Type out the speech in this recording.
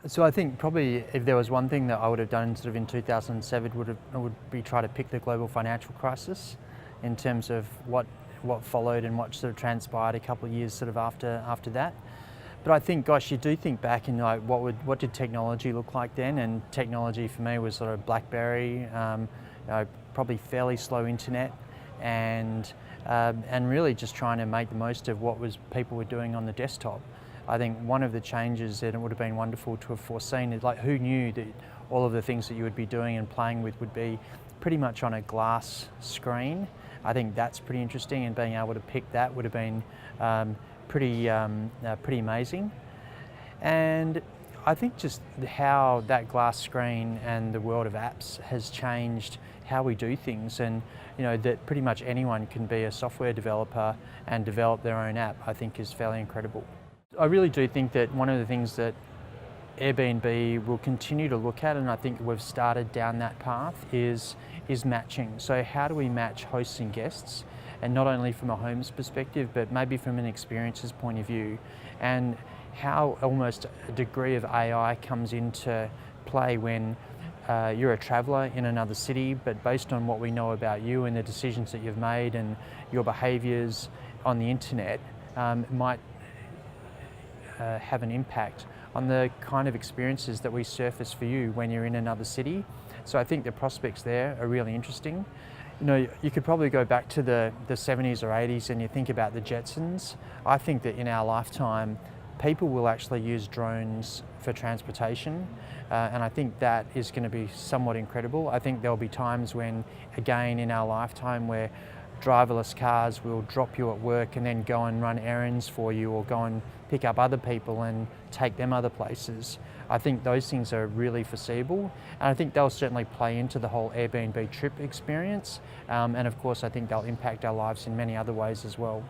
So I think probably if there was one thing that I would have done sort of in 2007 would be try to pick the global financial crisis in terms of what followed and what sort of transpired a couple of years sort of after that. But I think, gosh, you do think back and like what did technology look like then? And technology for me was sort of BlackBerry, probably fairly slow internet, and really just trying to make the most of what people were doing on the desktop. I think one of the changes that it would have been wonderful to have foreseen is like who knew that all of the things that you would be doing and playing with would be pretty much on a glass screen. I think that's pretty interesting, and being able to pick that would have been pretty amazing. And I think just how that glass screen and the world of apps has changed how we do things, and that pretty much anyone can be a software developer and develop their own app, I think is fairly incredible. I really do think that one of the things that Airbnb will continue to look at, and I think we've started down that path, is matching. So how do we match hosts and guests, and not only from a homes perspective, but maybe from an experiences point of view, and how almost a degree of AI comes into play when you're a traveller in another city, but based on what we know about you and the decisions that you've made and your behaviours on the internet, might have an impact on the kind of experiences that we surface for you when you're in another city. So I think the prospects there are really interesting. You could probably go back to the 70s or 80s and you think about the Jetsons. I think that in our lifetime, people will actually use drones for transportation, and I think that is going to be somewhat incredible. I think there'll be times when, again, in our lifetime, where driverless cars will drop you at work and then go and run errands for you, or go and pick up other people and take them other places. I think those things are really foreseeable, and I think they'll certainly play into the whole Airbnb trip experience, and of course I think they'll impact our lives in many other ways as well.